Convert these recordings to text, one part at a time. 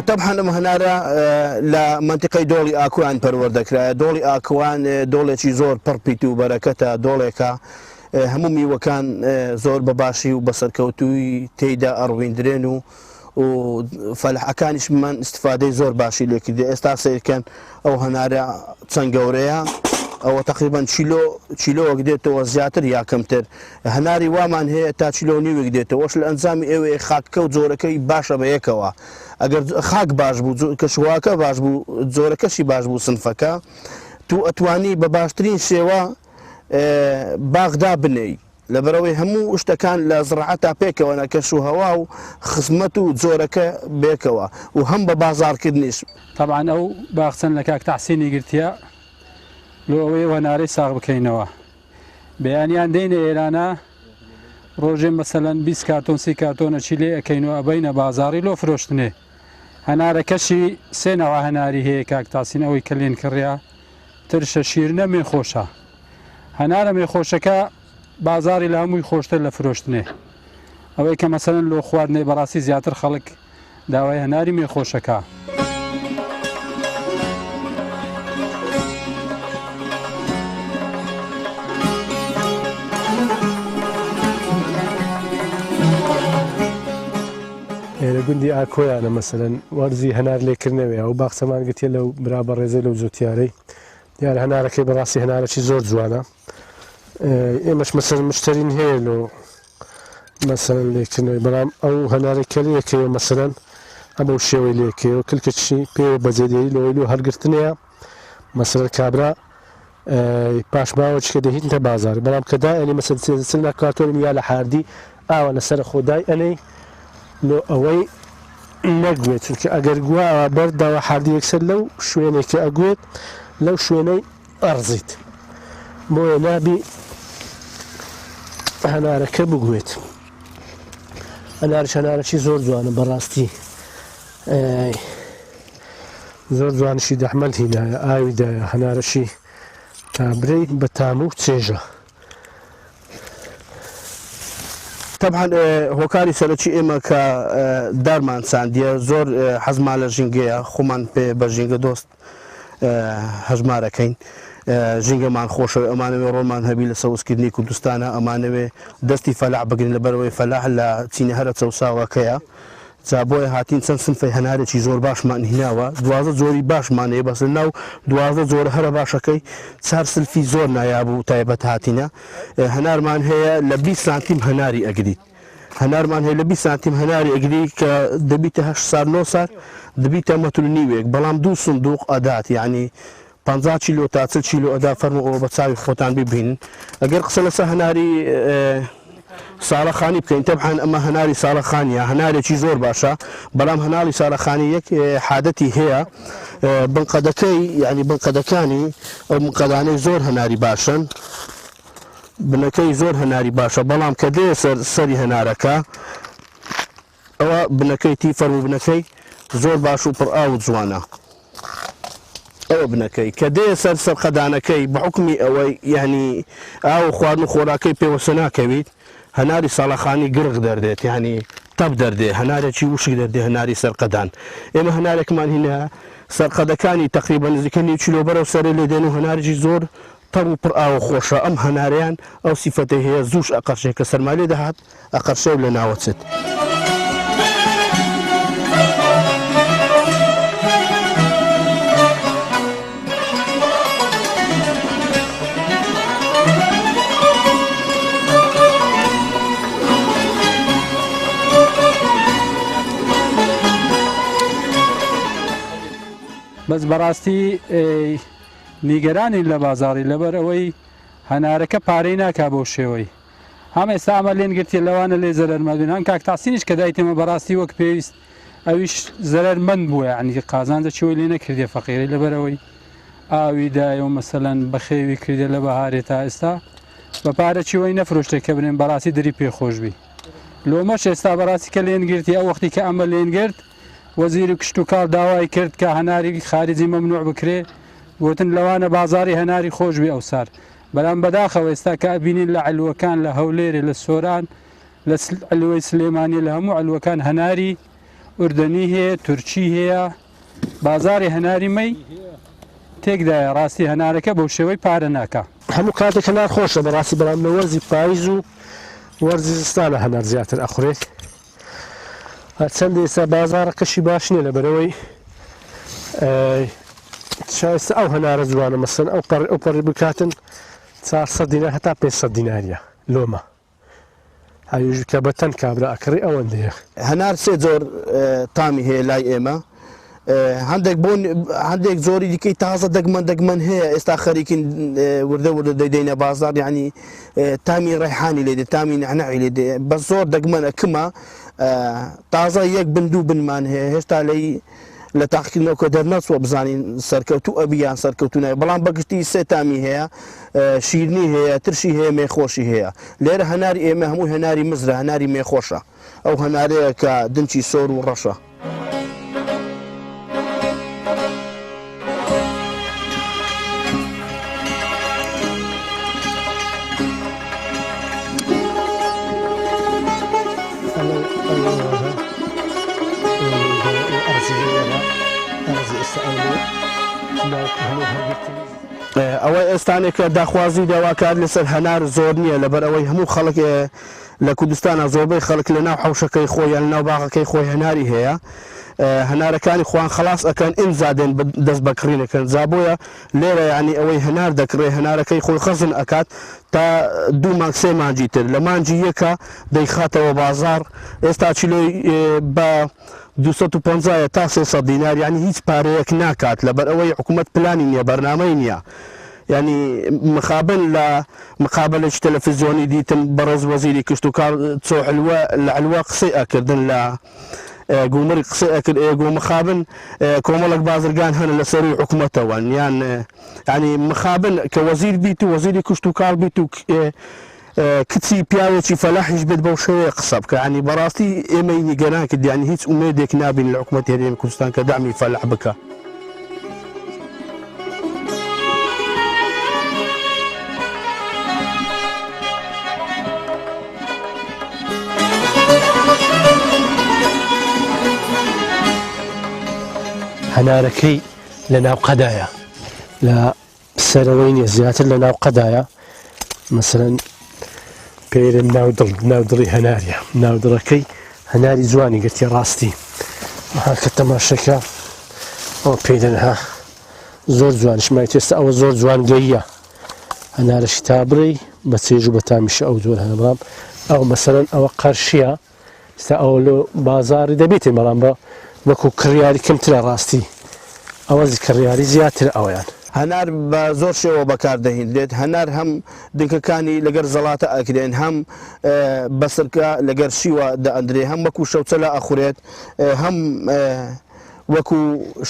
طبعا ئەمە هەنارە لە منتیقەی دۆڵی ئاکوان پەروەردەکرایە. دۆڵی ئاکوان دۆڵێکی زۆر پڕپیت و بەرەکەتە، دۆڵێکە هەموو میوەکان زۆر بەباشی و بەسەرکەوتووی تێیدا ئەڕویندرێن و فەلحەکانیشمان استفادەی زۆر باشی لێکردێ. ئێستا سیرکەن ئەو هەنارە چەند گەورەیە، ئەوە تقریبان چیلۆوەک دێتەوە زیاتر یا کەمتر. هەناری وامان هەیە تا چیلۆ نیوێک دێتەوە. وەش لە ئەنجامی ئێوەیە خاککە و جۆرەکەی باشە بە یەکەوە. ئەگەر خاک باش بوو، کەشواکە باش بوو، جۆرەکەشی باش بوو، سنفەکە تو ئەتوانی بە باشترین شێوە باغدا بنێی. لەبەرەوەی هەموو شتەکان لە زڕعەتا پێکەوەنە، کەش و هەوا و خزمەت و جۆرەکە بێکەوە و هەم بە بازارکردنیش. طبعا ئەو باخچەند لە کاک تەحسینی گرتیە لۆ ئەوەی هەنارەی ساغ بکەینەوە. بەیانیان دێنە ئێرانە ڕۆژێ مەسەلەن 20 کارتۆن 30 کارتۆنە چیلێ ئەەکەینەوە ئەبەینە بازاری لۆ فرۆشتنێ. هەنارەکەشی سێنەوە هەناری هەیە کاک تاسین، ئەوەی کە لێن کڕیا ترشە شیرنە مێخۆشە. هەنارە مێخۆشەکە بازاری لە هەمووی خۆشتر لە فرۆشتنێ. ئەوەی کە مەسەلەن لۆ خواردنێ بەڕاستی زیاتر خەڵک داوای هەناری مێخۆشەکە. لە گوندی ئاکۆیانە مەسەلەن وەرزی هەنار لێکردنەوەی ئەو باخچەمان گرتێ لەو برابە ڕێزەی لەو زۆتیارەی دیارە هەنارەکەی بەڕاستی هەنارەکی زۆر جوانە. ئێمەش مەسەلەن مشترین هەیە لۆ مەسەلەن لێکردنەوەی، بەڵام ئەو هەنارێک کە لێکەوە مەسەلەن ئەمە شێوەی لێکەوە کلکەچی پێوە بەجێدەی لەوەی لۆ هەرگرتنەیە مەسەلەن کابرا پاش باوەچکە دەهیتە بازار، بەڵام کەدا ئەنی مەسەلەن کارتۆنی یا لە حاردی ئاوە لەسەر خۆدای ئەنەی لۆ ئەوەی نەگوێت، چونکە ئەگەر گوواوە بەرداوە حاردی یەکسەر لەو شوێنێکی ئەگوێت لەو شوێنەی ئەرزیت، بۆیە نابی هەنارەکە بگوێت. هەنارەکی زۆر جوانە بەڕاستی، زۆر جوانشی دەحمەل هینایە ئاویدایە، هەنارەشی تابرەی بە تام و چێژە. طبعا هۆکاری سەرەکی ئێمە کە دارمان چاندیە زۆر حەزمان لە ژینگەیە، خۆمان پێ بە ژینگە دۆست هەژمارەکەین. ژینگەمان خۆشەوە، ئەمانەوێ ڕۆمان هەبی لە سەوزکردنی کوردستانە، ئەمانەوێ دەستی فەلاح بگرین لەبەرەوەی فەلاح لە چینە هەرە چەوساوەکەیە. جا بۆیە هاتین چەند سنفەی هەنارێکی زۆر باشمان هیناوە، 12 جۆری باشمان هەیە، بەس ناو 12 جۆرە هەرە باشەکەی 4 سلفی زۆر نایابوو تایبەت هاتینە. هەنارمان هەیە لە 20 سانتیم هەناری ئەگریت، هەنارمان هەیە لە 20 سانتیم هەناری ئەگری کە دەبیتە 8 سار 9 سار دەبیتە مەتر نیوێک، بەڵام 2 سندوق ئەدات، یعنی 50 کیلۆ تا 40 کیلۆ ئەدا فەرمەوە بە چاوی خۆتان ببینن. ئەگەر قسە لەسەر هەناری ساڵەخانی بکەین، تەبعاً ئەمە هەناری ساڵەخانیە، هەنارێکی زۆر باشە، بەڵام هەناری ساڵەخانی یەک حادەتی هەیە، بنقەدەکەی یعنی بنقەدەکانی ئەو بنقەدانەی زۆر هەناری باشن، بنەکەی زۆر هەناری باشە، بەڵام کە دێ سەری هەنارەکە ئەوە بنەکەی تیفەر و بنەکەی زۆر باش و پڕئاو و جوانە. ئەوە بنەکەی کە دێ سەر سەرقەدانەکەی بە حکمی ئەوەی یعنی ئاو خواردن و خۆراکەی پێوەسە ناکەویت، هەناری ساڵەخانی گرغ دەردێت، یعنی تەب دەردێ، هەنارێکی وشک دەردێ، هەناری سەرقەدان. ئێمە هەنارێکمان هینە سەرقەدەکانی تقریبا نزیکە نیو کیلۆ بەرەو سەرێ لێ دێن و هەنارێکی زۆر تەڕ و پڕئاو خۆشە. ئەم هەناریان ئەو سیفەتەی هەیە زووش ئەقەرشێ، کە سەرمالێ دەهات ئەقەرشێ و لە ناوەچێت. بەس بەڕاستی نیگەرانی لە بازاری لەبەر ئەوەی هەنارەکە پارەی ناکا بۆ شێوەی هەم ئێستا ئەمە لێن گرتی لەوانە لێ زەرمەدونان کاک تاسینیش کە دایتێمە بەڕاستی وەک پێویست ئەویش زەرمەند بووە یعنی قازانجە چیوەی لێ نەکردێ فەقیری لەبەرەوەی ئاوی دایە و مەسەلەن بەخێوی کردێ لە بەهارێ تا ئێستا بە پارە چیوەی نەفرۆشتێ کە بنێن بەڕاستی دری پێخۆشبی لۆمەش ئێستا بەڕاستی کە لێنگرتی ئەو وەختی کە ئەمە لێنگرت وەزیری کشت و کاڵ داوای کرد کە هەناری خارجی مەمنوع بکرێ گوتن لەوانە بازاری هەناری خۆشبی ئەوسار بەڵام بەداخەوە ئێستا کە ئەبینین لە علوەکان لە هەولێرێ لە سۆران لە علوەی سلێمانی لە هەموو علوەکان هەناری ئوردنی هەیە تورکی هەیە بازاری هەناری مەی تێکدایە ڕاستی هەنارەکە بەو شێوەی پارە ناکە هەموو کاتێک هەنار خۆشە بەڕاستی بەڵام لە وەرزی پاییز و وەرزی زستانە هەنار زیاتر ئەخورێت چەند ئێستا بازارەکەشی باش نییە لەبەرەوەی شایستە ئەو هەنارە جوانە مەسەن ئەو پەڕی بکاتن 400 دینار هەتا 500 دیناریە لۆمە هەویژ کە بەتەن کابرا ئەکڕی ئەوەندەیە هەنار سێ جۆر تامی هەیە لای ئێمە هەندێک زۆری دیکەی تازە دەگمەن هەیە ئێستا خەریکین وردە دەیدەینە بازار یعنی تامی ڕێحانی لێ دێ تامی نعنەعی لێ دێ بە زۆر دەگمەنە کمە تازە یەک بندوو بنمان هەیە هێشتا لەی لە تاقیکردنەوە کە دەرنەچوە بزانین سەرکەوتوو ئەبییان سەرکەوتو نایە بەڵام بەگشتی سێ تامی هەیە شیرنی هەیە ترشی هەیە مێخۆشی هەیە لێرە هەناری ئێمە هەموو هەناری مزرە هەناری مێخۆشە ئەو هەنارەیە کە دنچی سۆر و ڕەشە ئەوەی ئێستانێکە داخوازی داواکات لەسەر هەنار زۆر نییە لەبەر ئەوەی هەموو خەڵک لە کوردستانە زۆربەی خەڵک لە ناو حەوشەکەی خۆیان لە ناو باغەکەی خۆی هەناری هەیە هەنارەکانی خۆیان خلاص ئەەکەن ئینزادێن دەست بەکڕینەکەن زابۆیە لێرە ینی ئەوەی هەنار دەکڕێ هەنارەکەی خۆی خەزن ئەکات تا 2 مانگ 3 مانجی تر لە مانجی یەکە دەیخاتەوە بازار ئێستا چیلۆی بە 250 تا 300 دینار ینی هیچ پارەیەک ناکات لەبەر ئەوەی حکوومەت پلانی نییە بەرنامەی نییە ینی مخابن لە مقابلێکی تەلەڤیزیۆنی دیتم بەڕێز وەزیری کشت و کار چۆ لە علوە قسەی ئەکردن لە گومەری قسەی ئەکرد ئێگۆ مخابن کۆمەڵک بازرگان هەن لە سەروی حکوومەتەوە یان ینی مخابن کە وەزیر بیت و وەزیری کشت و کار بیت و کچی پیاوێکی فەلاحیش بێت بەو شێوەیە قسە بکە ینی بەڕاستی ئێمەی نیگەران کرد ینی هیچ ئومێدێک نابین لە حکوومەت هەرێمی کوردستان کە دامی فەلاح بکە هەنارەکەی لە ناو قەدایە لە سەرەوەی نیە زیاتر لە ناو قەدایە مەسەرەن پێرن ناودڵی هەناریە ناودڕەکەی هەناری جوانی گرتی ڕاستی کە تەماشەکە ئەو پێدەنها زۆر جوانشمای تێستا ئەوە زۆر جوانگەیە هەنارەشی تا بڕی بە چێژ و بە تامیشە ئەو زۆر هەنە بەڵام ئەو مەسەرەن ئەوە قەرشیە ستا ئەوە لە بازاری دەبێتێ بەڵام بە وەکو کڕیاری کەمترە ڕاستی ئەوە کڕیاری زیاتر ئەویان هەنار بە زۆر شێوە بەکاردەهێنرێت هەنار هەم دنکەکانی لەگەر زەڵاتە ئەکرێن هەم بەسرکە لەگەر شیوە دەئەندرێ هەم وەکو شەوچەلە ئەخورێت هەم وەکو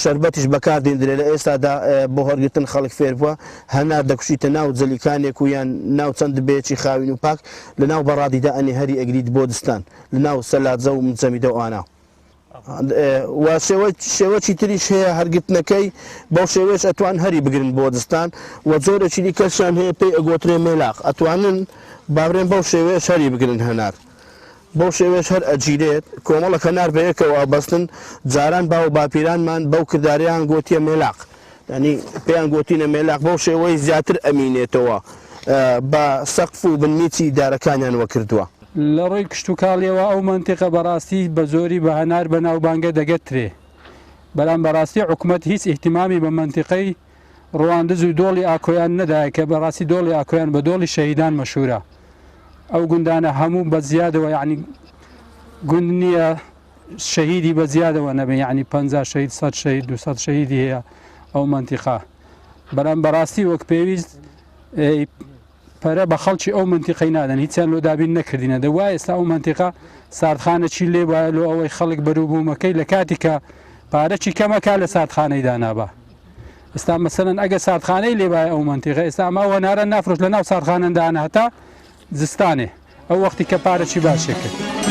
شەربەتیش بەکاردێنرێت لە ئێستادا بۆ هەرگرتن خەڵک فێر بووە هەنار دەکوشیتە ناو جەلیکانێک و یان ناو چەند بێکی خاوین و پاک لە ناو بەڕادیدا ئەنی هەری ئەگریت بۆ دستان لە ناو سەلاجە و مجەمیدە و ئانا و شێوەی تریش هەیە هەرگرتنەکەی بەو شێوەیەش ئەتوان هەری بگرن بۆ دستان و زۆرێکی دیکەشیان هەیە پێی ئەگۆترێ مێلاق ئەتوانن بابرێن بەو شێوەیەش هەری بگرن هەنار بەو شێوەیەش هەر ئەجیرێت کۆمەڵک هەنار بەیەکەوە بەستن جاران باو باپیرانمان بەو کرداریان گۆتیە مێلاق ینی پێیان گۆتینە مێلاق بەو شێوەی زیاتر ئەمینێتەوە بە سەقف و بنمیتی دارەکانیان وەکردووە لە ڕۆی کشت و کاڵیەوە ئەو منتیقە بەڕاستی بە زۆری بە هەنار بە ناوبانگە دەگەترێ بەڵام بەڕاستی حکوومەت هیچ ئیحتیمامی بە منتیقەی ڕواندز و دۆڵی ئاکۆیان نەدایە کە بەڕاستی دۆڵی ئاکۆیان بە دۆڵی شەهیدان مەشهورە ئەو گوندانە هەموو بە زیادەوە یعنی گوند نییە شەهیدی بە زیادەوە نەبێ یعنی 50 شەهید 100 شەهید 200 شەهیدی هەیە ئەو منتیقە بەڵام بەڕاستی وەک پێویست پەرە بە خەڵکی ئەو منتیقەی نادەن هیچیان لۆ دابین نەکردینە دەوای ئێستا ئەو منتیقە ساردخانە چی لێ وایە لۆ ئەوەی خەڵک بەروبوومەکەی لە کاتی کە پارەی کەمەکە لە ساردخانەی دانابە ئێستا مەسەلەن ئەگە ساردخانەی لێ وایە ئەو منتیقە ئێستا ئەمە وەنارە نافرۆش لە ناو ساردخانەندانە هەتا زستانێ ئەو وەختی کە پارەی باشێ کرد.